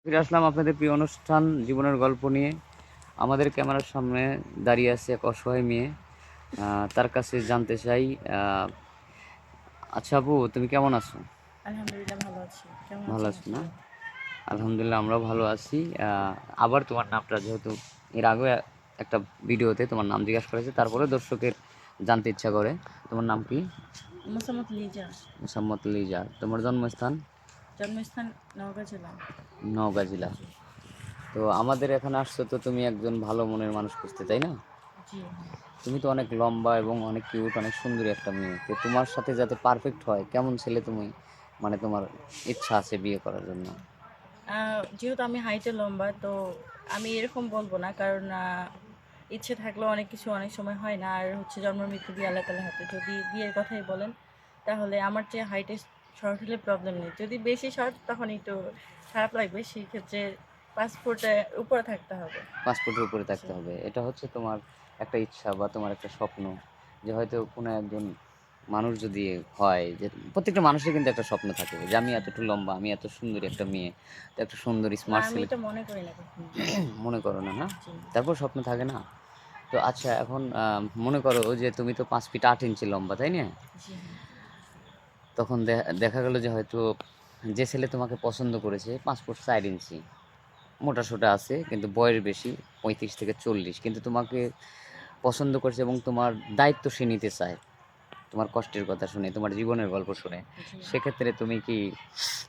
ফিরে আসলাম আপনাদের প্রিয় অনুষ্ঠান জীবনের গল্প নিয়ে। আমাদের ক্যামেরার সামনে দাঁড়িয়ে আছে এক অসহায় মেয়ে। তার কাছে জানতে চাই, আচ্ছা আপু, তুমি কেমন আছো? আলহামদুলিল্লাহ ভালো আছি। কেমন ভালো আছেন আছো না? আপনি? আলহামদুলিল্লাহ, আমরাও ভালো আছি। আবার তোমার নামটা, যেহেতু এর আগে একটা ভিডিওতে তোমার নাম জিজ্ঞাসা করেছে, তারপরে দর্শকের জানতে ইচ্ছা করে, তোমার নাম কি? মোসাম্মদ লিজা। মোসাম্মদ লিজা। তোমার জন্মস্থান? জন্মস্থান নওগাঁ জেলা। নওগাঁ জেলা। জি। তো আমাদের এখানে আসছো তো তুমি একজন ভালো মনের মানুষ খুঁজতে, তাই না? জি হ্যাঁ। তুমি তো অনেক লম্বা এবং অনেক কিউট, অনেক সুন্দরী একটা মেয়ে। তো তোমার সাথে যাতে পারফেক্ট হয়, কেমন ছেলে তুমি মানে তোমার ইচ্ছা আছে বিয়ে করার জন্য? যেহেতু আমি হাইটে লম্বা, তো আমি এরকম বলবো না, কারণ ইচ্ছে থাকলেও অনেক কিছু অনেক সময় হয় না। আর হচ্ছে জন্ম মৃত্যু দিয়ে আল্লাহ তাআলার হাতে। যদি বিয়ের কথাই বলেন, তাহলে আমার চেয়ে হাইটে শর্ট হলে প্রবলেম নেই। যদি বেশি শর্ট তখন একটু খারাপ লাগবে। সেই ক্ষেত্রে 5 ফুটের উপরে থাকতে হবে। পাসপোর্টের উপরে জি। থাকতে হবে, এটা হচ্ছে তোমার একটা ইচ্ছা বা তোমার একটা স্বপ্ন, যে হয়তো কোনো একজন মানুষ যদি হয়, যে প্রত্যেকটা মানুষের কিন্তু একটা স্বপ্ন থাকে যে আমি এতটুকু লম্বা, আমি এত সুন্দরী একটা মেয়ে, তো একটা সুন্দর না, স্মার্ট আমি ছেলে। এটা মনে করি না কখনো। মনে করো না, না? জি। তারপর স্বপ্ন থাকে না? তো আচ্ছা, এখন মনে করো যে তুমি তো 5 ফিট 8 ইঞ্চি লম্বা, তাই না? জি হ্যাঁ। তখন দেখা গেল যে হয়তো যে ছেলে তোমাকে পছন্দ করেছে 5 ফুট 4 ইঞ্চি, মোটা সোটা আছে কিন্তু বয়স বেশি, 35 থেকে 40, কিন্তু তোমাকে পছন্দ করছে এবং তোমার দায়িত্ব সে নিতে চায়, তোমার কষ্টের কথা শুনে, তোমার জীবনের গল্প শুনে। জি। সেক্ষেত্রে তুমি কি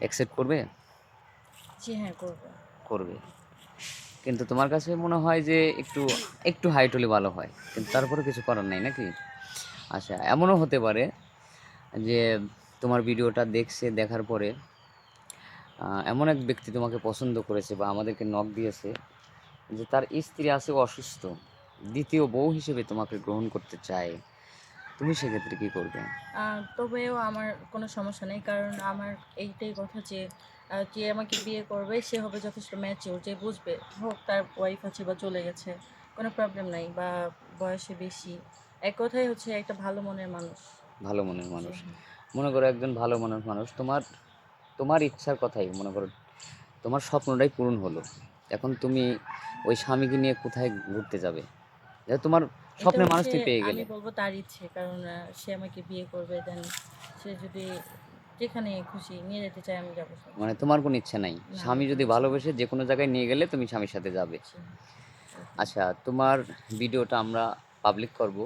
অ্যাকসেপ্ট করবে? জি হ্যাঁ, করবো। করবে। কিন্তু তোমার কাছে মনে হয় যে একটু একটু হাইট হলে ভালো হয়, কিন্তু তারপরে কিছু করার নাই নাকি? আচ্ছা, এমনও হতে পারে যে তোমার ভিডিওটা দেখছে, দেখার পরে এমন এক ব্যক্তি তোমাকে পছন্দ করেছে বা আমাদেরকে নক দিয়েছে যে তার স্ত্রী আছে অসুস্থ, দ্বিতীয় বউ হিসেবে তোমাকে গ্রহণ করতে চায়। তুমি সেক্ষেত্রে কি করবে? তবেও আমার কোনো সমস্যা নেই, কারণ আমার এইটাই কথা যে যে আমাকে বিয়ে করবে সে হবে যথেষ্ট ম্যাচিওর, যে বুঝবে, হোক তার ওয়াইফ আছে বা চলে গেছে, কোনো প্রবলেম নাই, বা বয়সে বেশি, এক কথাই হচ্ছে একটা ভালো মনের মানুষ। ভালো মনের জি মানুষ। হ্যাঁ। মনে করো একজন ভালো মনের মানুষ তোমার, তোমার ইচ্ছার কথাই মনে করো, তোমার স্বপ্নটাই পূরণ হলো। এখন তুমি ওই স্বামীকে নিয়ে কোথায় ঘুরতে যাবে? তোমার এটা স্বপ্নের মানুষ হচ্ছে, তুমি পেয়ে আমি গেলে। বলবো তার ইচ্ছে, কারণ সে আমাকে বিয়ে করবে, দেন সে যদি যেখানে খুশি নিয়ে যেতে চায় আমি যাবো, মানে সমস্যা নেই। তোমার কোনো ইচ্ছে নাই, না, আমার স্বামী কোনো যদি ইচ্ছে নেই। ভালোবেসে যে কোনো জায়গায় নিয়ে গেলে তুমি স্বামীর সাথে যাবে। জি হ্যাঁ, এরকম। আচ্ছা, তোমার ভিডিওটা আমরা পাবলিক করব।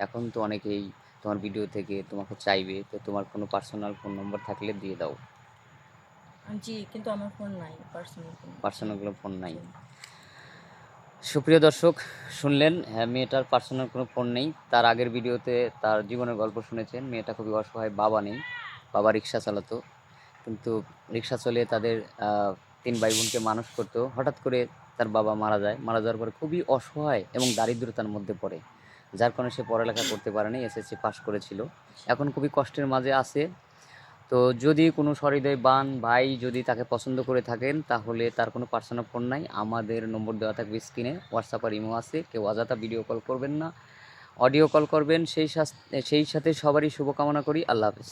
এখন তো অনেকেই তোমার ভিডিও থেকে তোমাকে চাইবে, তো তোমার কোনো পার্সোনাল ফোন নম্বর থাকলে দিয়ে দাও। জি, কিন্তু আমার ফোন নাই, পার্সোনাল ফোন। জি। পার্সোনাল কোনো ফোন নাই? জি। সুপ্রিয় দর্শক, শুনলেন, হ্যাঁ, মেয়েটার পার্সোনাল কোনো ফোন নেই। তার আগের ভিডিওতে তার জীবনের গল্প শুনেছেন। মেয়েটা খুবই অসহায়, বাবা নেই, বাবা রিক্সা চালাতো, কিন্তু রিক্সা চলিয়ে তাদের 3 ভাই বোনকে মানুষ করতো। হঠাৎ করে তার বাবা মারা যায়, মারা যাওয়ার পরে খুবই অসহায় এবং দারিদ্রতার মধ্যে পড়ে, যার কারণে সে পড়ালেখা করতে পারেনি, এসএসসি পাস করেছিল। জি। এখন খুবই কষ্টের মাঝে আছে। তো যদি কোনো সহৃদয়বান ভাই যদি তাকে পছন্দ করে থাকেন, তাহলে তার কোনো পার্সোনাল ফোন নাই, আমাদের নম্বর দেওয়া থাকবে স্ক্রিনে, হোয়াটসঅ্যাপ আর ইমো আছে। কেউ অযথা ভিডিও কল করবেন না, অডিও কল করবেন। সেই সাথে সবারই শুভকামনা করি। আল্লাহ হাফেজ।